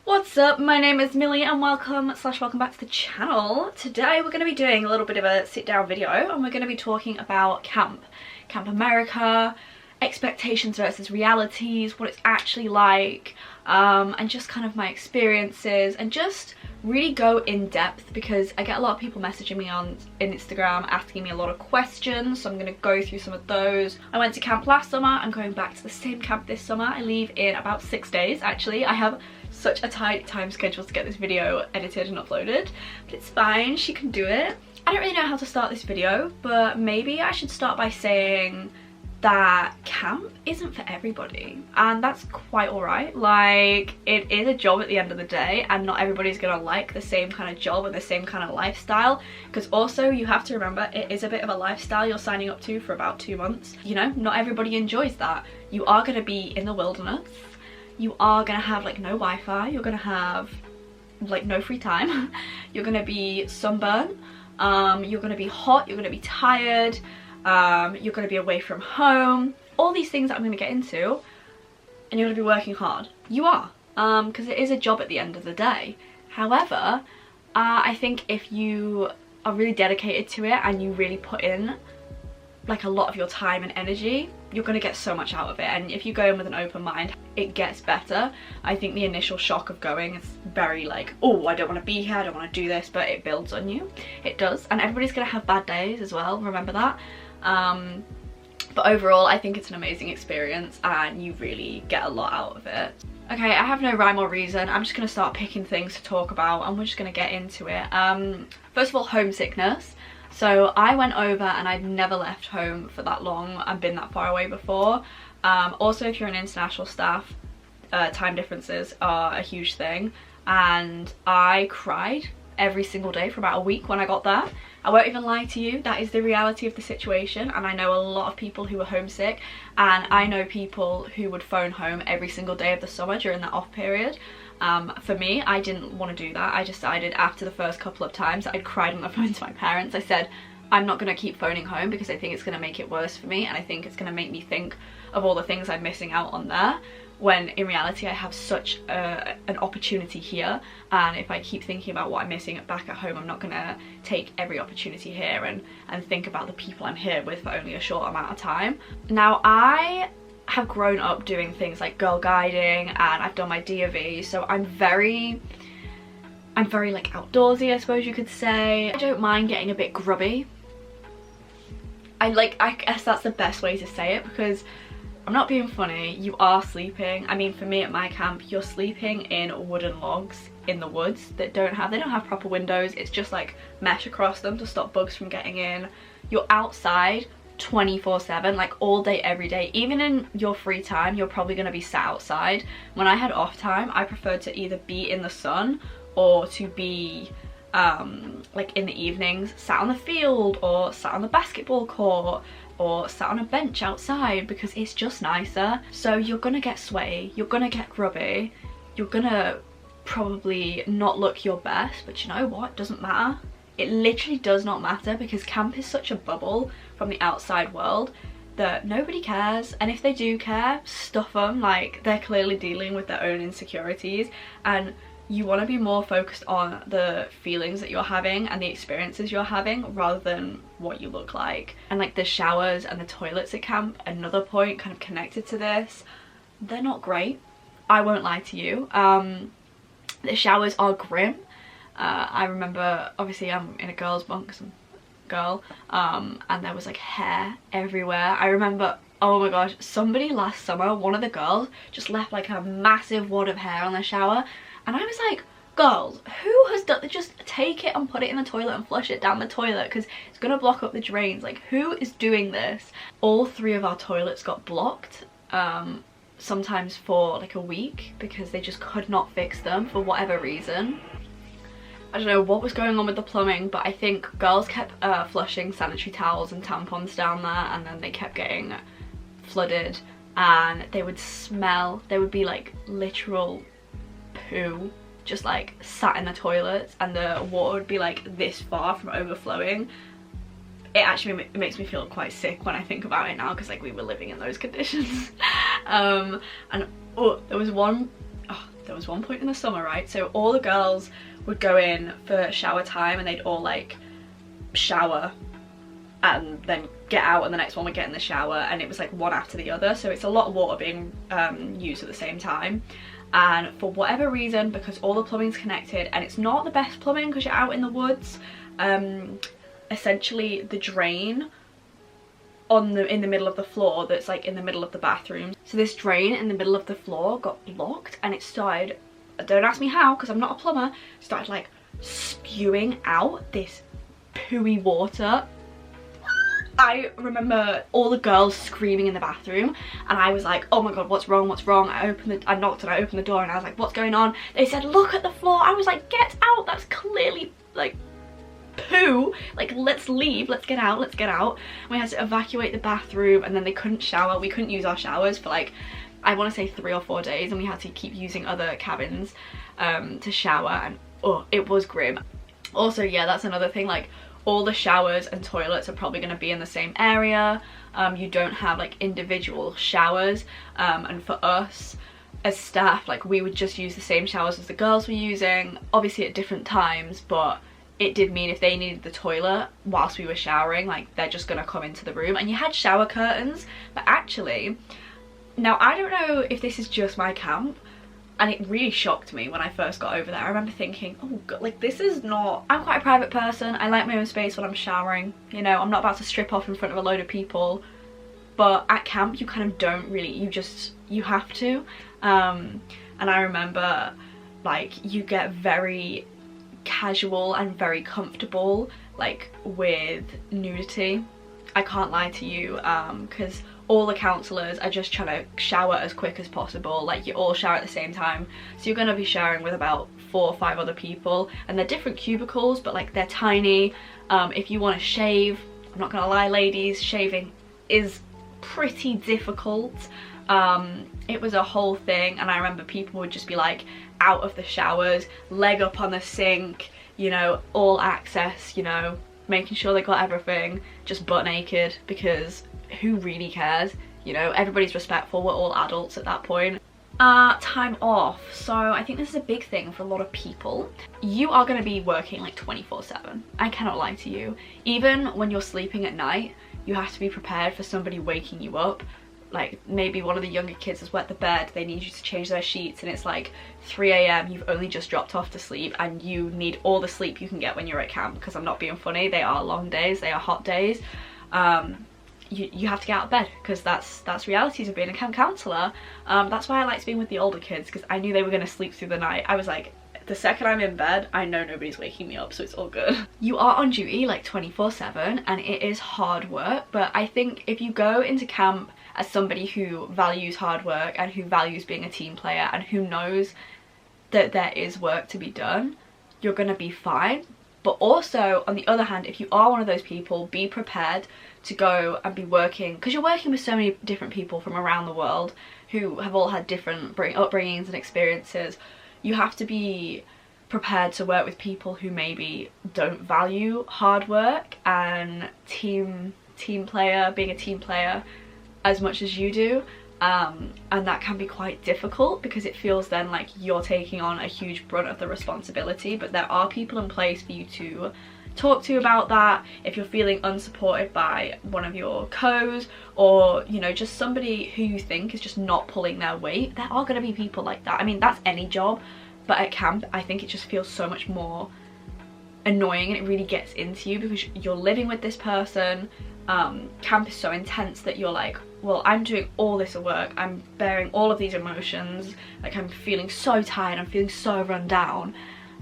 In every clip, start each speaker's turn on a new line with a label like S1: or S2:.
S1: What's up? My name is Millie and welcome back to the channel. Today we're going to be doing a little bit of a sit down video and we're going to be talking about Camp America, expectations versus realities, what it's actually like, and just kind of my experiences, and just really go in depth because I get a lot of people messaging me on Instagram asking me a lot of questions, so I'm going to go through some of those. I went to camp last summer, I'm going back to the same camp this summer. I leave in about 6 days actually. I have such a tight time schedule to get this video edited and uploaded, but it's fine, she can do it. I don't really know how to start this video, but maybe I should start by saying that camp isn't for everybody, and that's quite alright. Like, it is a job at the end of the day, and not everybody's gonna like the same kind of job or the same kind of lifestyle, because also you have to remember it is a bit of a lifestyle you're signing up to for about 2 months. You know, not everybody enjoys that. You are gonna be in the wilderness, you are gonna have like no Wi-Fi, you're gonna have like no free time, you're gonna be sunburned, you're gonna be hot, you're gonna be tired, you're going to be away from home, all these things that I'm going to get into, and you're going to be working hard. You are, because it is a job at the end of the day. However, I think if you are really dedicated to it and you really put in like a lot of your time and energy, you're going to get so much out of it. And if you go in with an open mind, it gets better. I think the initial shock of going is very like, oh, I don't want to be here, I don't want to do this, but it builds on you. It does. And everybody's going to have bad days as well, remember that. But overall I think it's an amazing experience and you really get a lot out of it. Okay, I have no rhyme or reason, I'm just going to start picking things to talk about and we're just going to get into it. First of all, homesickness. So I went over and I'd never left home for that long and been that far away before. Also, if you're an international staff, time differences are a huge thing, and I cried every single day for about a week when I got there. I won't even lie to you, that is the reality of the situation, and I know a lot of people who are homesick, and I know people who would phone home every single day of the summer during that off period. For me, I didn't want to do that. I decided after the first couple of times that I'd cried on the phone to my parents. I said, I'm not going to keep phoning home because I think it's going to make it worse for me, and I think it's going to make me think of all the things I'm missing out on there, when in reality I have such an opportunity here, and if I keep thinking about what I'm missing back at home, I'm not going to take every opportunity here and think about the people I'm here with for only a short amount of time. Now, I have grown up doing things like girl guiding and I've done my DOV, so I'm very like outdoorsy, I suppose you could say. I don't mind getting a bit grubby. I guess that's the best way to say it, because I'm not being funny, you are sleeping. I mean, for me at my camp, you're sleeping in wooden logs in the woods that they don't have proper windows. It's just like mesh across them to stop bugs from getting in. You're outside 24/7, like all day, every day. Even in your free time, you're probably going to be sat outside. When I had off time, I preferred to either be in the sun or to be like in the evenings sat on the field or sat on the basketball court or sat on a bench outside, because it's just nicer. So you're gonna get sweaty, you're gonna get grubby, you're gonna probably not look your best, but you know what, doesn't matter. It literally does not matter, because camp is such a bubble from the outside world that nobody cares, and if they do care, stuff them. Like, they're clearly dealing with their own insecurities, and you want to be more focused on the feelings that you're having and the experiences you're having rather than what you look like. And like the showers and the toilets at camp, another point kind of connected to this, they're not great, I won't lie to you. The showers are grim. I remember, obviously I'm in a girls' bunk, some girl, and there was like hair everywhere. I remember, oh my gosh, somebody last summer, one of the girls just left like a massive wad of hair on the shower, and I was like, girls, who has done, just take it and put it in the toilet and flush it down the toilet, because it's gonna block up the drains. Like, who is doing this? All 3 of our toilets got blocked, sometimes for like a week, because they just could not fix them for whatever reason. I don't know what was going on with the plumbing, but I think girls kept flushing sanitary towels and tampons down there, and then they kept getting flooded, and they would smell, there would be like literal poo just like sat in the toilets, and the water would be like this far from overflowing. It actually makes me feel quite sick when I think about it now, because like we were living in those conditions. And oh, there was one, oh, there was one point in the summer, right, so all the girls would go in for shower time and they'd all like shower and then get out, and the next one would get in the shower, and it was like one after the other, so it's a lot of water being used at the same time. And for whatever reason, because all the plumbing's connected and it's not the best plumbing because you're out in the woods, essentially the drain in the middle of the floor that's like in the middle of the bathroom, so this drain in the middle of the floor got blocked, and it started, don't ask me how because I'm not a plumber, started like spewing out this pooey water. I remember all the girls screaming in the bathroom, and I was like, oh my god, what's wrong, what's wrong? I knocked and I opened the door and I was like, what's going on? They said, look at the floor. I was like, get out, that's clearly like poo, like let's leave, let's get out, let's get out. And we had to evacuate the bathroom, and then they couldn't shower, we couldn't use our showers for like, I want to say 3 or 4 days, and we had to keep using other cabins to shower, and oh, it was grim. Also, yeah, that's another thing, like all the showers and toilets are probably going to be in the same area. You don't have like individual showers, and for us as staff, like we would just use the same showers as the girls were using, obviously at different times, but it did mean if they needed the toilet whilst we were showering, like they're just gonna come into the room. And you had shower curtains, but actually, now I don't know if this is just my camp, and it really shocked me when I first got over there. I remember thinking, oh god, like this is not, I'm quite a private person, I like my own space when I'm showering, you know, I'm not about to strip off in front of a load of people, but at camp you kind of don't really, you have to. And I remember like you get very casual and very comfortable like with nudity. I can't lie to you, because all the counsellors are just trying to shower as quick as possible, like you all shower at the same time, so you're going to be showering with about 4 or 5 other people, and they're different cubicles, but like they're tiny. If you want to shave, I'm not gonna lie ladies, shaving is pretty difficult. It was a whole thing, and I remember people would just be like out of the showers, leg up on the sink, you know, all access, you know, making sure they got everything, just butt naked, because who really cares, you know, everybody's respectful, we're all adults at that point. Time off. So I think this is a big thing for a lot of people. You are going to be working like 24/7. I cannot lie to you. Even when you're sleeping at night, you have to be prepared for somebody waking you up. Like maybe one of the younger kids has wet the bed, they need you to change their sheets, and it's like 3 AM, you've only just dropped off to sleep, and you need all the sleep you can get when you're at camp, because I'm not being funny, they are long days, they are hot days. You have to get out of bed, because that's realities of being a camp counsellor. That's why I liked being with the older kids, because I knew they were going to sleep through the night. I was like, the second I'm in bed, I know nobody's waking me up, so it's all good. You are on duty like 24/7, and it is hard work, but I think if you go into camp as somebody who values hard work and who values being a team player and who knows that there is work to be done, you're gonna be fine. But also, on the other hand, if you are one of those people, be prepared to go and be working, because you're working with so many different people from around the world who have all had different upbringings and experiences. You have to be prepared to work with people who maybe don't value hard work and being a team player as much as you do, and that can be quite difficult, because it feels then like you're taking on a huge brunt of the responsibility. But there are people in place for you to talk to about that. If you're feeling unsupported by one of your co's, or you know, just somebody who you think is just not pulling their weight, there are going to be people like that. I mean, that's any job, but at camp I think it just feels so much more annoying, and it really gets into you because you're living with this person. Camp is so intense that you're like, well, I'm doing all this work, I'm bearing all of these emotions, like I'm feeling so tired, I'm feeling so run down,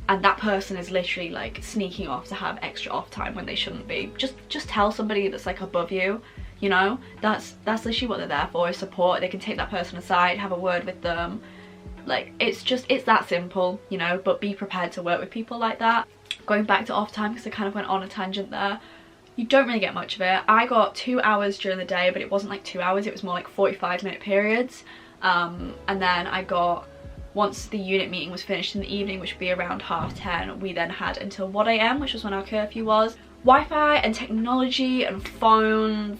S1: and that person is literally like sneaking off to have extra off time when they shouldn't be. Just tell somebody that's like above you, you know, that's literally what they're there for, is support. They can take that person aside, have a word with them, like it's that simple, you know. But be prepared to work with people like that. Going back to off time, because I kind of went on a tangent there, you don't really get much of it. I got 2 hours during the day, but it wasn't like 2 hours, it was more like 45-minute periods. And then I got, once the unit meeting was finished in the evening, which would be around 10:30, we then had until 1 AM, which was when our curfew was. Wi-Fi and technology and phones,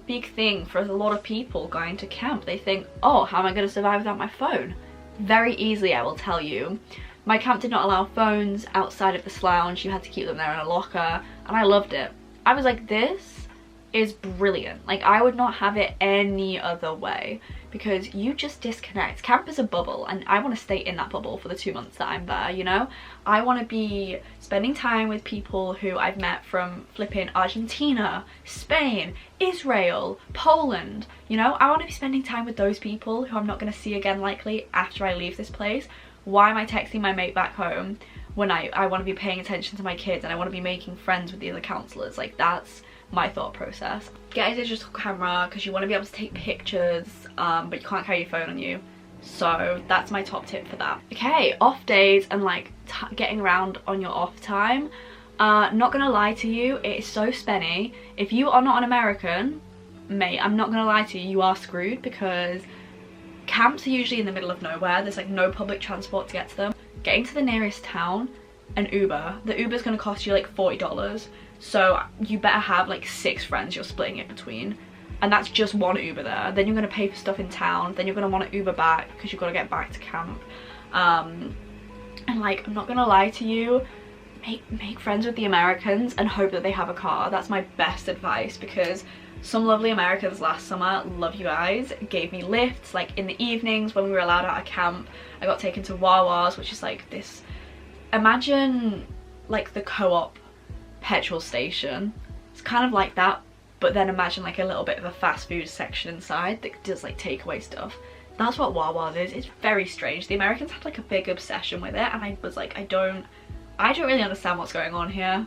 S1: big thing for a lot of people going to camp. They think, oh, how am I going to survive without my phone? very easily, I will tell you. My camp did not allow phones outside of this lounge. You had to keep them there in a locker, and I loved it. I was like, this is brilliant. Like, I would not have it any other way, because you just disconnect. Camp is a bubble, and I want to stay in that bubble for the 2 months that I'm there, you know? I want to be spending time with people who I've met from flipping Argentina, Spain, Israel, Poland, you know? I want to be spending time with those people who I'm not going to see again likely after I leave this place. Why am I texting my mate back home when I want to be paying attention to my kids and I want to be making friends with the other counsellors? Like, that's my thought process. Get a digital camera because you want to be able to take pictures, but you can't carry your phone on you. So that's my top tip for that. Okay, off days and like getting around on your off time. Not gonna lie to you, it is so spenny. If you are not an American, mate, I'm not gonna lie to you, you are screwed, because camps are usually in the middle of nowhere. There's like no public transport to get to them. Getting to the nearest town, an Uber, the Uber's gonna cost you like $40. So you better have like 6 friends you're splitting it between, and that's just one Uber there. Then you're gonna pay for stuff in town, then you're gonna want to Uber back because you've got to get back to camp. And like, I'm not gonna lie to you, make friends with the Americans and hope that they have a car. That's my best advice, because some lovely Americans last summer, love you guys, gave me lifts like in the evenings when we were allowed out of camp. I got taken to Wawa's, which is like this, imagine like the Co-op petrol station. It's kind of like that, but then imagine like a little bit of a fast food section inside that does like takeaway stuff. That's what Wawa's is. It's very strange. The Americans had like a big obsession with it, and I was like, I don't really understand what's going on here.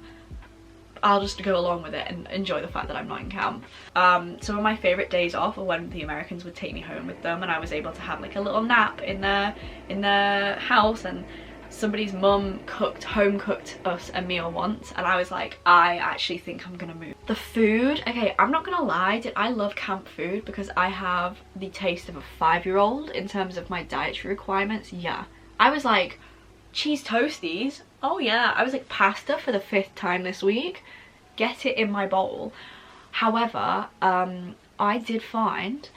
S1: I'll just go along with it and enjoy the fact that I'm not in camp. Some of my favourite days off are when the Americans would take me home with them, and I was able to have like a little nap in their house, and somebody's mum home cooked us a meal once, and I was like, I actually think I'm gonna move. The food, okay, I'm not gonna lie, I love camp food because I have the taste of a 5-year-old in terms of my dietary requirements. Yeah, I was like, cheese toasties, oh yeah. I was like, pasta for the 5th time this week, get it in my bowl. However, I did find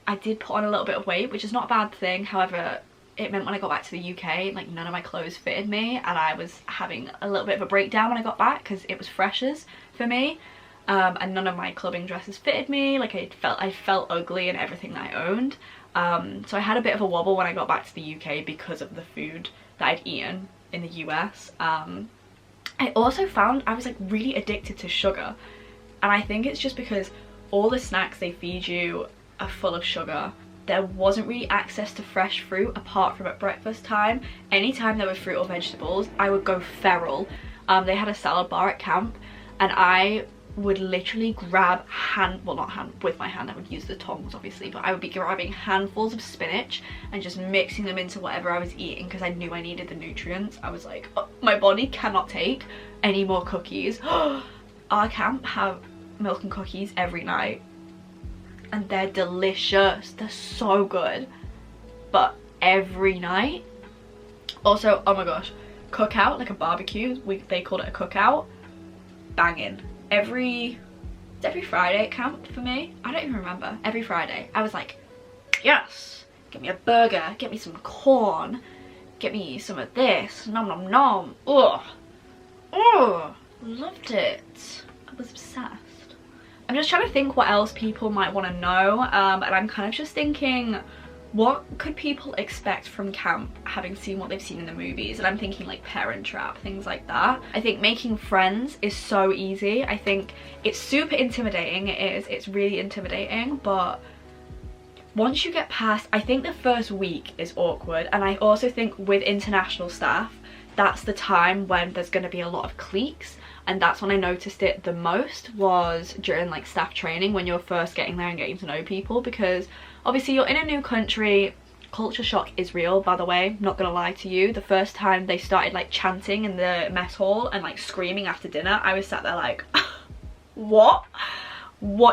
S1: I did put on a little bit of weight, which is not a bad thing. However, it meant when I got back to the UK, like none of my clothes fitted me, and I was having a little bit of a breakdown when I got back because it was freshers for me, and none of my clubbing dresses fitted me. Like I felt ugly in everything that I owned. So I had a bit of a wobble when I got back to the UK because of the food that I'd eaten in the US. I also found I was like really addicted to sugar, and I think it's just because all the snacks they feed you are full of sugar. There wasn't really access to fresh fruit apart from at breakfast time. Anytime there were fruit or vegetables, I would go feral. They had a salad bar at camp, and I would literally grab with my hand, I would use the tongs obviously, but I would be grabbing handfuls of spinach and just mixing them into whatever I was eating because I knew I needed the nutrients. I was like, oh, my body cannot take any more cookies. Our camp have milk and cookies every night, and they're delicious, they're so good, but every night. Also, oh my gosh, cookout, like a barbecue, they called it a cookout, banging. Every Friday at camp for me, I don't even remember, every Friday I was like, yes, get me a burger, get me some corn, get me some of this, nom nom nom. Oh, loved it. I was obsessed. I'm just trying to think what else people might want to know, and I'm kind of just thinking, what could people expect from camp having seen what they've seen in the movies? And I'm thinking like Parent Trap, things like that. I think making friends is so easy. I think it's super intimidating, it's really intimidating, but once you get past, I think the first week is awkward, and I also think with international staff, that's the time when there's going to be a lot of cliques. And that's when I noticed it the most, was during like staff training, when you're first getting there and getting to know people, because obviously you're in a new country. Culture shock is real, by the way, not gonna lie to you. The first time they started like chanting in the mess hall and like screaming after dinner, I was sat there like, what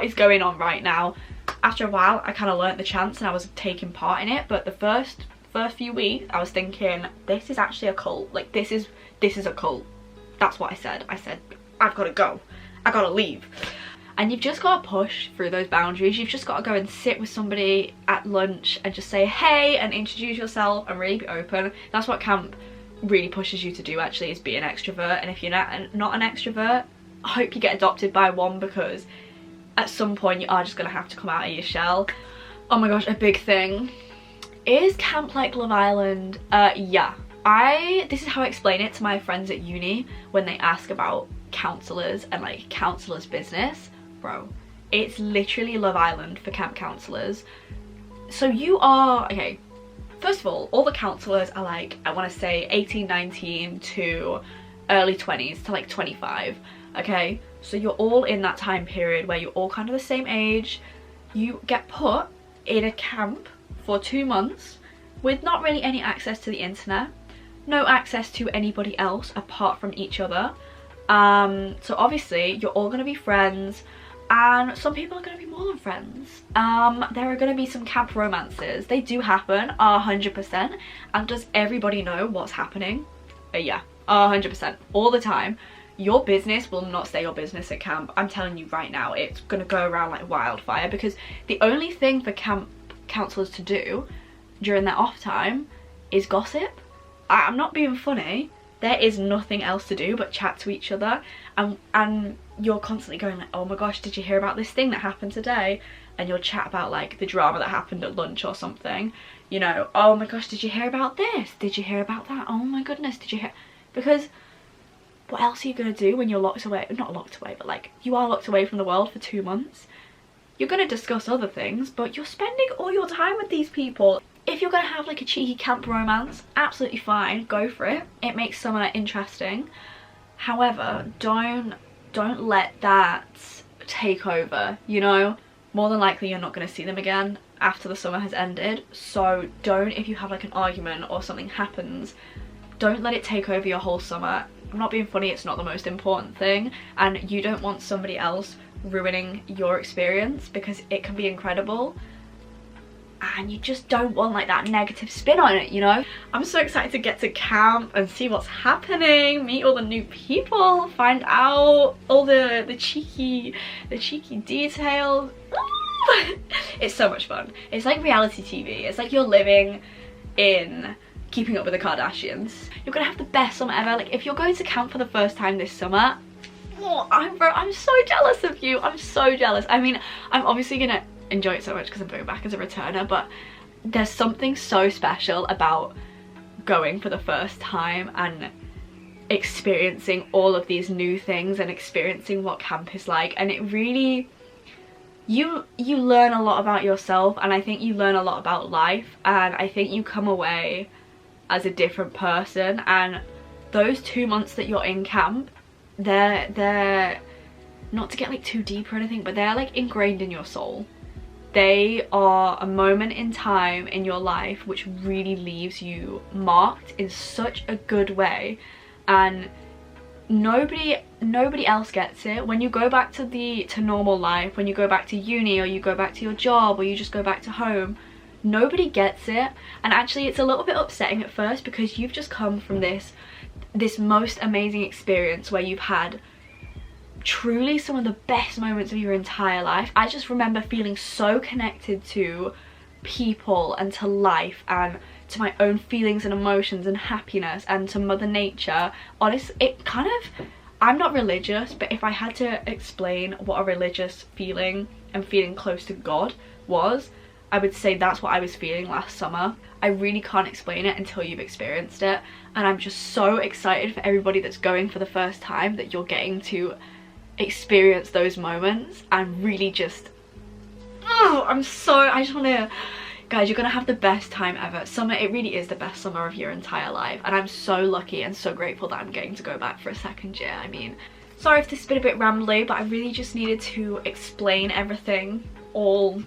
S1: is going on right now? After a while I kind of learnt the chants and I was taking part in it, but the first few weeks I was thinking, this is actually a cult. Like this is a cult. That's what I said. I said, I've got to go. I gotta leave. and you've just got to push through those boundaries. You've just got to go and sit with somebody at lunch and just say hey and introduce yourself and really be open. That's what camp really pushes you to do, actually, is be an extrovert. And if you're not an extrovert, I hope you get adopted by one, because at some point you are just gonna have to come out of your shell. Oh my gosh, a big thing. Is camp like Love Island? Yeah. This is how I explain it to my friends at uni when they ask about counsellors and like counsellors' business. Bro, it's literally Love Island for camp counsellors. So you are, okay, first of all the counsellors are like, I want to say 18, 19 to early 20s to like 25, okay? So you're all in that time period where you're all kind of the same age. You get put in a camp for 2 months with not really any access to the internet, no access to anybody else apart from each other. So obviously you're all going to be friends, and some people are going to be more than friends. There are going to be some camp romances. They do happen 100%. And does everybody know what's happening? Yeah, 100%, all the time. Your business will not stay your business at camp. I'm telling you right now, it's going to go around like wildfire, because the only thing for camp counsellors to do during their off time is gossip. I'm not being funny. There is nothing else to do but chat to each other, and you're constantly going like, oh my gosh, did you hear about this thing that happened today? And you'll chat about like the drama that happened at lunch or something, you know. Oh my gosh, did you hear about this? Did you hear about that? Oh my goodness, did you hear? Because what else are you going to do when you're locked away? Not locked away, but like you are locked away from the world for 2 months. You're going to discuss other things, but you're spending all your time with these people. If you're going to have like a cheeky camp romance, absolutely fine, go for it. It makes summer interesting. However, don't let that take over, you know? More than likely you're not going to see them again after the summer has ended. So don't, if you have like an argument or something happens, don't let it take over your whole summer. I'm not being funny, it's not the most important thing, and you don't want somebody else ruining your experience, because it can be incredible. And you just don't want like that negative spin on it, you know? I'm so excited to get to camp and see what's happening, meet all the new people, find out all the cheeky details. It's so much fun. It's like reality TV. It's like you're living in Keeping Up with the Kardashians. You're gonna have the best summer ever. Like, if you're going to camp for the first time this summer, oh, I'm so jealous of you. I'm so jealous. I mean, I'm obviously gonna enjoy it so much because I'm going back as a returner, but there's something so special about going for the first time and experiencing all of these new things and experiencing what camp is like. And it really, you learn a lot about yourself, and I think you learn a lot about life, and I think you come away as a different person. And those 2 months that you're in camp, they're not to get like too deep or anything, but they're like ingrained in your soul. They are a moment in time in your life which really leaves you marked in such a good way, and nobody else gets it. When you go back to normal life, when you go back to uni, or you go back to your job, or you just go back to home, nobody gets it. And actually it's a little bit upsetting at first, because you've just come from this most amazing experience where you've had truly some of the best moments of your entire life. I just remember feeling so connected to people and to life and to my own feelings and emotions and happiness and to Mother Nature. Honestly, it kind of, I'm not religious, but if I had to explain what a religious feeling and feeling close to God was, I would say that's what I was feeling last summer. I really can't explain it until you've experienced it, and I'm just so excited for everybody that's going for the first time that you're getting to experience those moments and really just, oh, I just want to, guys, you're gonna have the best time ever. Summer, it really is the best summer of your entire life, and I'm so lucky and so grateful that I'm getting to go back for a second year. I mean, sorry if this has been a bit rambly, but I really just needed to explain everything all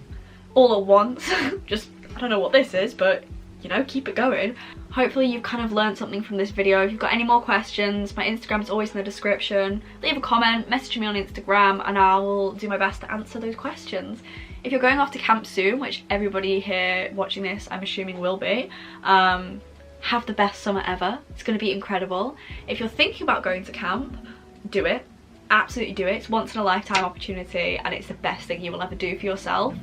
S1: at once. Just, I don't know what this is, but you know, keep it going. Hopefully you've kind of learned something from this video. If you've got any more questions, my Instagram is always in the description. Leave a comment, message me on Instagram, and I will do my best to answer those questions. If you're going off to camp soon, which everybody here watching this I'm assuming will be, have the best summer ever. It's going to be incredible. If you're thinking about going to camp, do it. absolutely do it. It's once in a lifetime opportunity and it's the best thing you will ever do for yourself.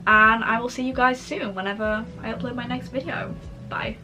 S1: And I will see you guys soon whenever I upload my next video. Bye.